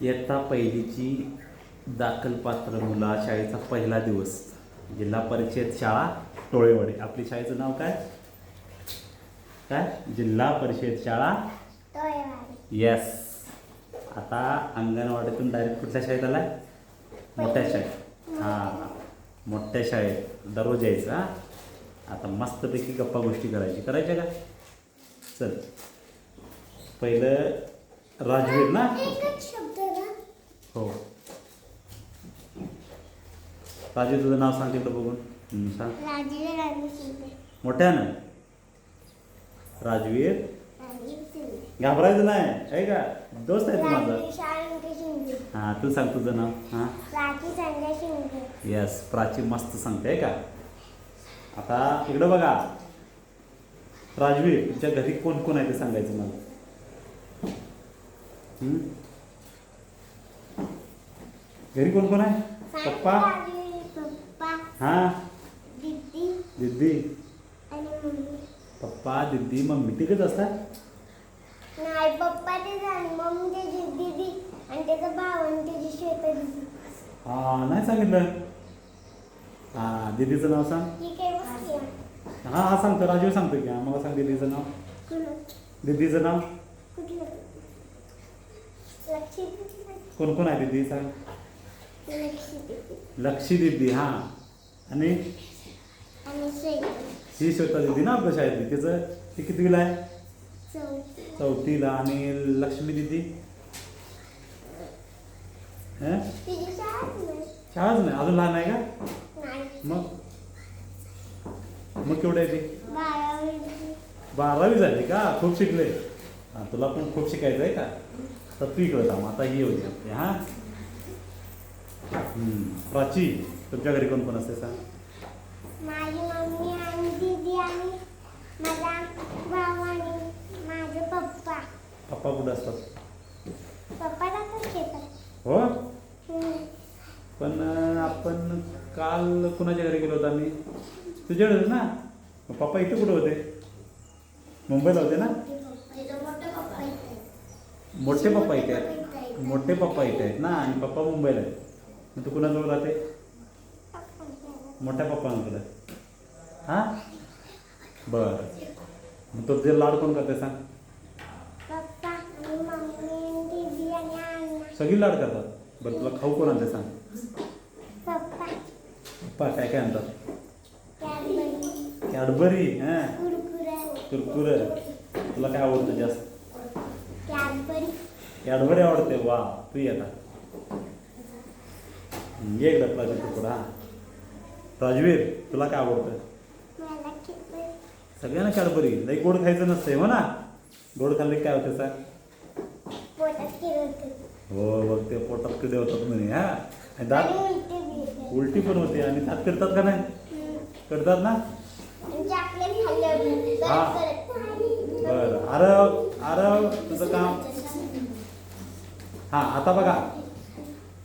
इयत्ता पहिलीची दाखलपात्र मुला शाळेचा पहिला दिवस जिल्हा परिषद शाळा टोळेवाडी. आपली शाळेचं नाव काय काय जिल्हा परिषद शाळा टोळेवाडी. येस. आता अंगणवाडीतून डायरेक्ट कुठल्या शाळेत आलाय? मोठ्या शाळेत. हां, मोठ्या शाळेत दररोज यायचं. हां, आता मस्तपैकी गप्पा गोष्टी करायच्या का? चल, पहिलं राजवीर ना. एकच शब्द ना. हो, राजू तुझं नाव सांग तिकडं बघून. सांग राजवीर आणि शिंदे. मोठ्यानं. राजवीर. राजवीर शिंदे. घाबरायचं नाही आहे का? दोस्त आहे तू माझा. राजवीर शाळुंके शिंदे. हां, तू सांग तुझं नाव. हां, प्राची संजय शिंदे. येस, प्राची मस्त सांगते आहे का? आता इकडं बघा, राजवीर तुमच्या घरी कोण कोण आहे ते सांगायचं मला. घरी कोण कोण आहे? पप्पा. राजवीर, पप्पा, हां, दीदी दीदी. आणि मम्मी. पप्पा, दीदी, मम्मी तिघच असतात? नाही, पप्पा ते आणि मम्मी त्याची दीदी आणि त्याचा भाव आणि त्याची श्वेता दीदी. हां, नाही सांगितलं. हां, दीदीचं नाव सांग. ही काय बसली आहे? हां हां, सांगतो. राजवीर सांगतो की. मला सांग दीदीचं नाव. कुठलं? दीदीचं नाव. कुठलं? लक्षी दीदी. कोण कोण आहे दीदी सांग. लक्षी दीदी लक्षी दीदी. हां, आणि आणि श्वेता. ही श्वेता दीदी ना आपल्या शाळेतली. तिचं ती कितवीला आहे? चौथी. चौथीला. आणि लक्ष्मी दीदी तिची शाळाच नाही. शाळाच नाही अजून, लहान आहे का? नाही. मग केवढं आहे ती? 12वी. 12वी झाली का? खूप शिकले. हां, तुला पण खूप शिकायचं आहे का? तर तू इकडं थांब. आता ही होती आपली. हां, प्राची तुमच्या घरी कोण कोण असते सांग. माझी मम्मी आणि दीदी आणि माझा भाऊ आणि माझे पप्पा. पप्पा कुठं असतात? पप्पा जातात शेतात. हो, पण आपण काल कुणाच्या घरी गेलो होतो आम्ही? तुझ्याकडे ना. मग पप्पा इथे कुठे होते? मुंबईला होते ना. मोठे पप्पा इथे आहेत. मोठे पप्पा इथे आहेत ना, आणि पप्पा मुंबईला आहेत. मग तू कुणाजवळ राहते? मोठ्या पप्पांकडे. हां, बरं. मग तो जे लाड कोण करते सांग. पप्पा आणि मम्मी आणि दीदी आणि अण्णा. सगळी लाड करतात. बरं, तुला खाऊ कोण आणते सांग. पप्पा. पप्पा काय काय आणतात? कॅडबरी. कॅडबरी. हां, कुरकुरे. कुरकुरे. तुला काय आवडतं जास्त? कॅडबरी. कॅडबरी आवडते. वा, तू ये आता. ये एकदा प्राजू तुकडा. हां, राजवीर तुला काय आवडतं? मला कॅडबरी. सगळ्यांना कॅडबरी. लई गोड खायचं नसते हो ना. गोड खाल्ले काय होते सांग. पोटात किरवते. हो, बघ ते पोटात किडे होतात म्हणे. हां, आणि दात आणि उलटी बी येते. उलटी पण होते. आणि दात करतात का नाही? करतात ना. आणि चॉकलेट खाल्ल्यावर हां. बरं, आरव तुझं काम. हां, आता बघा,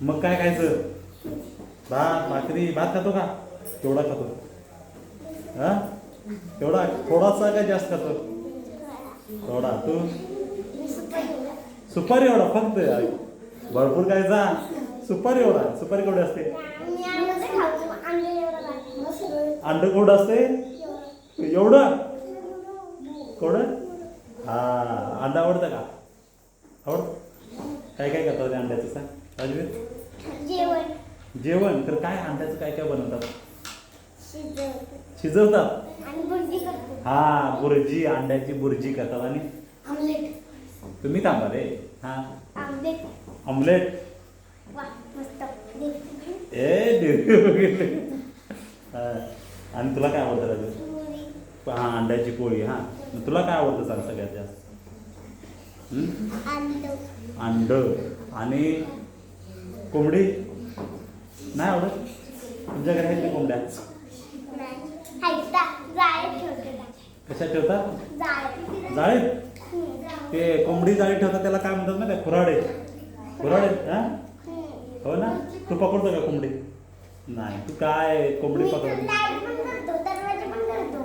मग काय खायचं? भात भाकरी. भात खातो का? केवढा खातो? हां, तेवढा थोडासा का जास्त खातो? थोडा. तू? सुपारी एवढा फक्त. भरपूर काय जा. सुपारी एवढा. सुपारी केवढी असते? मी अंड्याचं खातो. अंडे एवढं लागतं. अंड केवढं असते? एवढं केवढं? हां, अंडा आवडतं का? आवडतं. काय काय करतात ते अंड्याचं सांग राजवीर. जेवण. जेवण तर काय अंड्याचं काय काय बनवतात? शिजवतो. शिजवतात. आणि बुर्जी करतो. हां, बुर्जी. अंड्याची बुर्जी करतात. आणि आमलेट. तुम्ही थांबा रे. हां, आमलेट. ऑमलेट. वा, मस्त. ए देव. हां, आणि तुला काय आवडतं राजू? पुरी. हां, अंड्याची पोळी. हां, मग तुला काय आवडतं सांग सगळ्यात जास्त? अंड. अंड. आणि कोंबडी नाही आवडत? तुमच्या घरी आहेत का कोंबड्या? नाही. हायता. जाळ्यात ठेवतो. कशात ठेवतात? जाळ्यात. जाळीत. ते कोंबडी जाळीत ठेवतात त्याला काय म्हणतात ना? काय खुराडे? खुराडे. हां, हो ना. तू पकडतो का कोंबडी? नाही. तू काय कोंबडी पकडतो? लाईट पण करतो. दरवाजा पण करतो.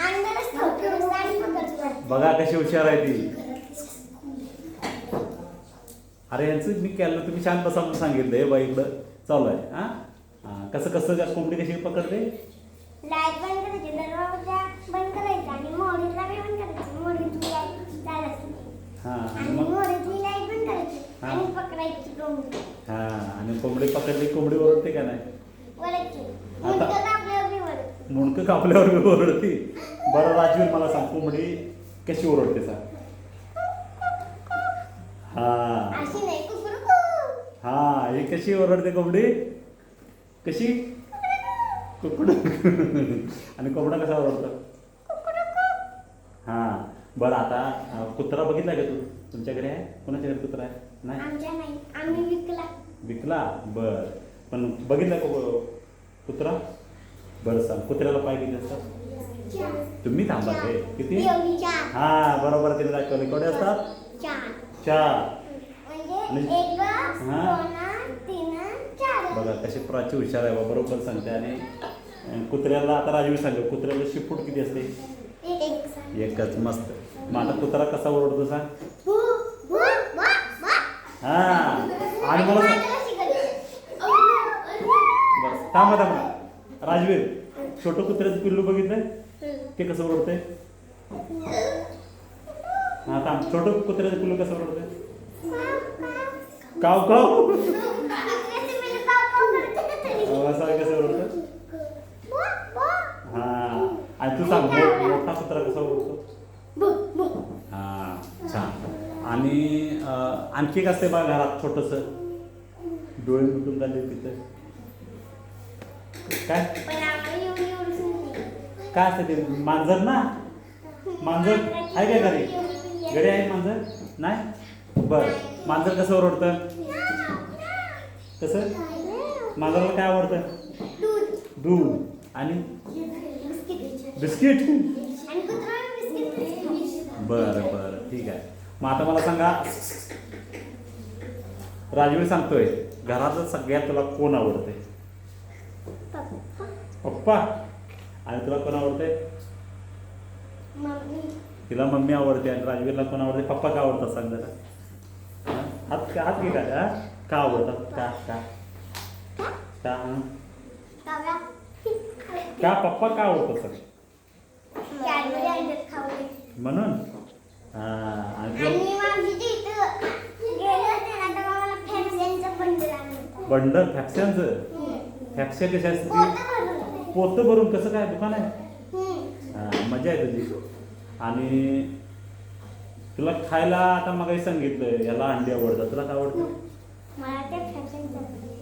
अंगालाच ठेवतो. लाईट पण करतो. बघा कशी हुशार आहे ती. अरे यांचं मी केलं, तुम्ही शांत बसा म्हणून सांगितलं. हे बाई इकडं चालू आहे. हां कसं कसं का कोंबडी कशी पकडते? लाईट बंद करायची, दरवाजा बंद करायचा आणि मोरीला बी बंद करायची. मोरीतली लाईट चालत हां आणि मग मोरीतली लाईट बंद करायची हा. आणि पकडायची कोंबडी. हां आणि कोंबडी पकडली, कोंबडी ओरडते का नाही? वरची आता- मुंडकं कापल्यावर बी वरची. मुंडकं कापल्यावर बी ओरडते. बरं राजवीर मला सांग, कोंबडी कशी ओरडते सांग? हां अशी नाही, कुकुरुकू. हां ही कशी ओरडते कोंबडी? कशी? कुकडू. आणि कोंबडा कसा ओरडतो? हां बरं आता कुत्रा बघितला का तू? तुमच्याकडे आहे? कोणाच्या घरी कुत्रा आहे? नाही आमच्या नाही, आम्ही विकला. विकला. बर पण बघितला का कुत्रा? बरं सांग, कुत्र्याला पाय किती असतात? चार. तुम्ही थांबा ते किती? एवढी चार. हा बरोबर तिने दाखवले. केवढे असतात? चार. 4. म्हणजे एक, हा. 2, 3, 4. बघा कशी प्राची हुशार आहे बा, बरोबर सांगते. आणि कुत्र्याला आता राजवीर सांग, कुत्र्याला शिपूट किती असते? एकच. मस्त. मग आता कुत्रा कसा ओरडतो सांग? भू, भू, भू, भू. हा आणि मला सांग. बस थांबा. राजवीर, छोटं कुत्र्याचं पिल्लू बघितलंय? ते कसं ओरडतंय? हा थांब, छोटं कुत्र्याचं पिल्लू कसं ओरडतंय? काव काव. असं कसं ओरडतं? हा आणि तू सांग, मोठा कुत्रा कसा ओरडतो? हा छान. आणि आणखी एक असते बा घरात छोटंसं, डोळे मिटून झाले तिथं काय काय असतं ते? मांजर ना? मांजर आहे काय घरी? घरी आहे मांजर? नाही? बरं मांजर कसं ओरडतं? कसं? मांजराला काय आवडतं? दूध आणि बिस्किट. बरं बरं ठीक आहे. मग आता मला सांगा, राजवीर सांगतोय घरात सगळ्यात तुला कोण आवडते? पप्पा. आणि तुला कोण आवडते? तिला मम्मी आवडते. आणि राजवीरला कोण आवडते? पप्पा का आवडतात सांग जरा. हात घे का? का आवडतात? का पप्पा का आवडतात सर? म्हणून. बंडल फॅक्स्यांचं? फॅक्स्या कशा असते? पोतं भरून कसं काय दुकान आहे? मजा आहे तुझी. आणि तुला खायला आता मग सांगितलं याला अंडी आवडतात, तुला काय आवडतं?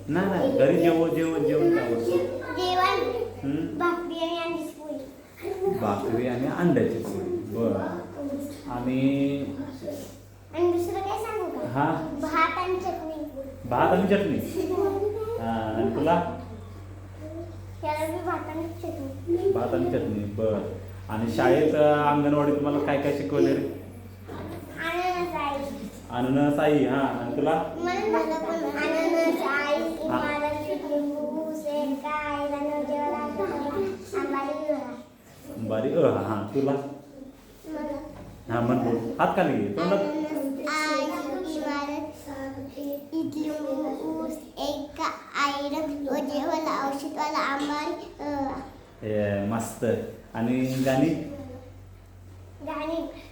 नाही घरी जेवण काय आवडतं? भाकरी आणि अंड्याची पोळी. बरं. आणि दुसरं काय सांगू का? हा भात आणि चटणी. भात आणि चटणी. हा आणि तुला? त्याला बी भात आणि चटणी. भात आणि चटणी. बरं. आणि शाळेत अंगणवाडी तुम्हाला काय काय शिकवले रे? अननस आई. हा आणि तुला? अननस आई, बारी हा तुला? हा मन बोल. हात खाली घे तोंडात. औषधवाला आंबारी. मस्त. आणि गाणी?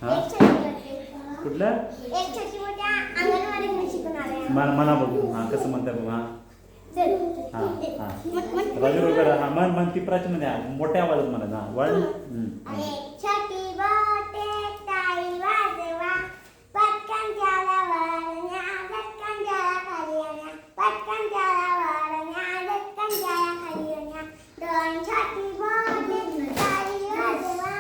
हा कुठलं? एक छोटी मोठ्या अंगणवाडीत शिकून आले. म्हणा बघू. हा कसं म्हणताय बघू. हा हा हा राजू वगैरे. हा मन ती प्राची मध्ये मोठ्या आवाजात म्हणा. हा वन. छोटी बोटे टाळी वाजवा, पटकन त्याला वळण्या, पटकन त्याला खाली आणा, पटकन त्याला वळण्या, पटकन त्याला खाली आणा. दोन छोटी बोटे टाळी वाजवा,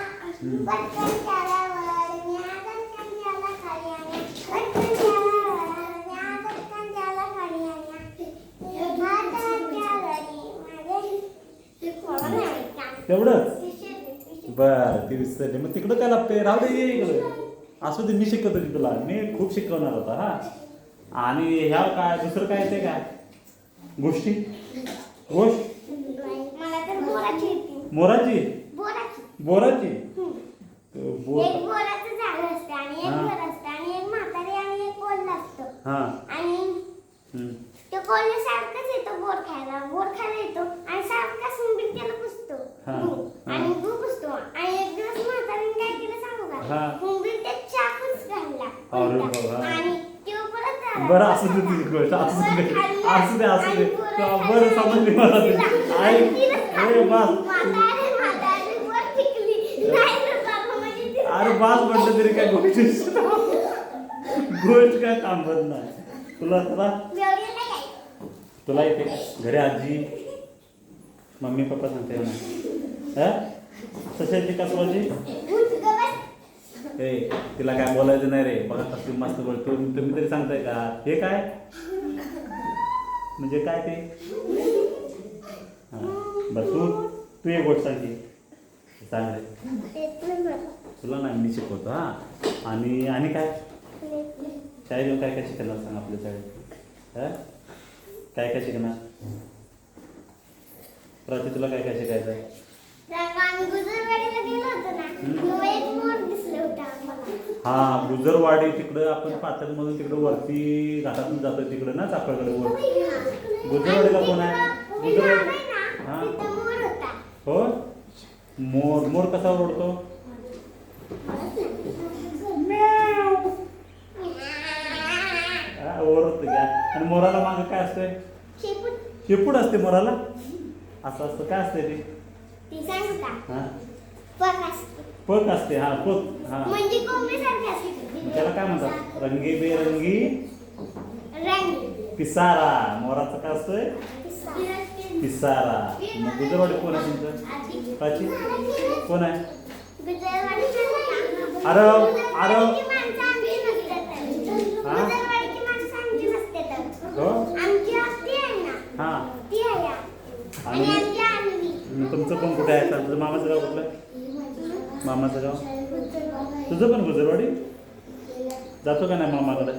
पटकन त्याला वळण्या, पटकन त्याला खाली आणा, पटकन त्याला वळण्या, पटकन त्याला खाली आणा. तेवढंच? बरं ते विसरले. मग तिकडं काय लागतंय? राहू दे ये इकडं. असू दे मी शिकवतो की तुला. मी खूप शिकवणार होता. हा आणि ह्या काय दुसरं काय येते काय गोष्टी? गोष्ट मला तर बोराची येते. मोराची? बोराची? एक बोराचं झाड असतं आणि एक घर असतं आणि एक म्हातारी आणि एक कोल्हा असतं. हा आणि कोल्ह्यासारखंच येतो बोर खायला येतो आणि सारखा सुंबीत त्याला पुसतो हा, गहू. हा. आणि गहू पुसतो आणि एक दिवस म्हातारीने काय केलं सांगू हा. का सुंबीत ते चाकूच घालला अरे उलटा. बाबा. आणि तो परत झाला. बरं असू दे तुझी गोष्ट असू दे वर खाल्लं असू दे आणि बरं समजली मला तुझी. आणि ऐक तिला ए बस म्हातारी वर टिकली नाही रे बाबा म्हणजे ती- अरे बास म्हटलं तरी काय गोष्ट काय थांबत नाही तुला तुला जेवढी नाही आहे. तुला येते का? घरी आजी मम्मी पप्पा सांगते ना तसे येते का तुझी उठ गं बस. ए तिला काय बोलायचं नाही रे बघा कसली मस्त बोलतो तुम्ही तरी सांगताय का हे काय म्हणजे काय ते हां बरं तू एक गोष्ट सांग की सांग रे ते पण बघ. तुला नाही मी शिकवतो हां आणि काय शाळेत येऊन काय काय शिकणार सांग आपल्या शाळेत हां काय काय शिकणार प्राची तुला काय काय शिकायचं आहे तेव्हा आम्ही गुजरवाडीला गेलो होतो ना तेव्हा एक मोर दिसलं होतं आम्हाला. हां गुजरवाडी तिकडं आपण पातळमधून तिकडं वरती घाटातून जातो तिकडं ना चाकळकडे वर गुजरवाडीला कोण आहे गुजरवाडी हां तिथं मोर होता. हो मोर कसा ओरडतो ओरडतो घ्या आणि मोराला मागं काय असतंय शेपूट शेपूट असते मोराला असं असतं काय असते ते ती सांगू का हां पक असते. पक असते हां पक हां म्हणजे कोंबडीसारखी असते. त्याला काय म्हणतात रंगीबेरंगी रंगी पिसारा मोराचं काय असतोय पिसारा मग गुजरवाडी कोण आहे तुमचं प्राची कोण आहे अरे हा? हो हां आणि मग तुमचं पण कुठे आहे तुझं मामाचं गाव कुठलं मामाचं गाव तुझं पण गुजरवाडी जातो का नाही मामाकडे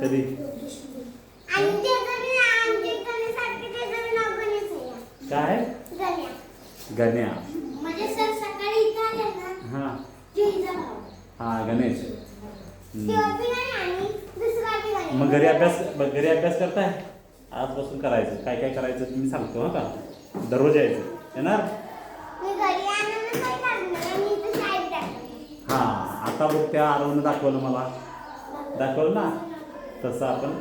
कधी काय गण्या हां हां गणेश मग घरी अभ्यास करताय आजपासून करायचं काय काय करायचं तुम्ही सांगतो हां का दररोज यायचं येणार हां आता बघ त्या आरवनं दाखवलं मला दाखवलं ना तसं आपण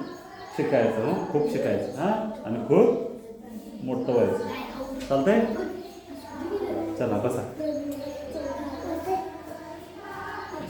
शिकायचं हं खूप शिकायचं हां आणि खूप मोठं व्हायचं चालतंय चला बसा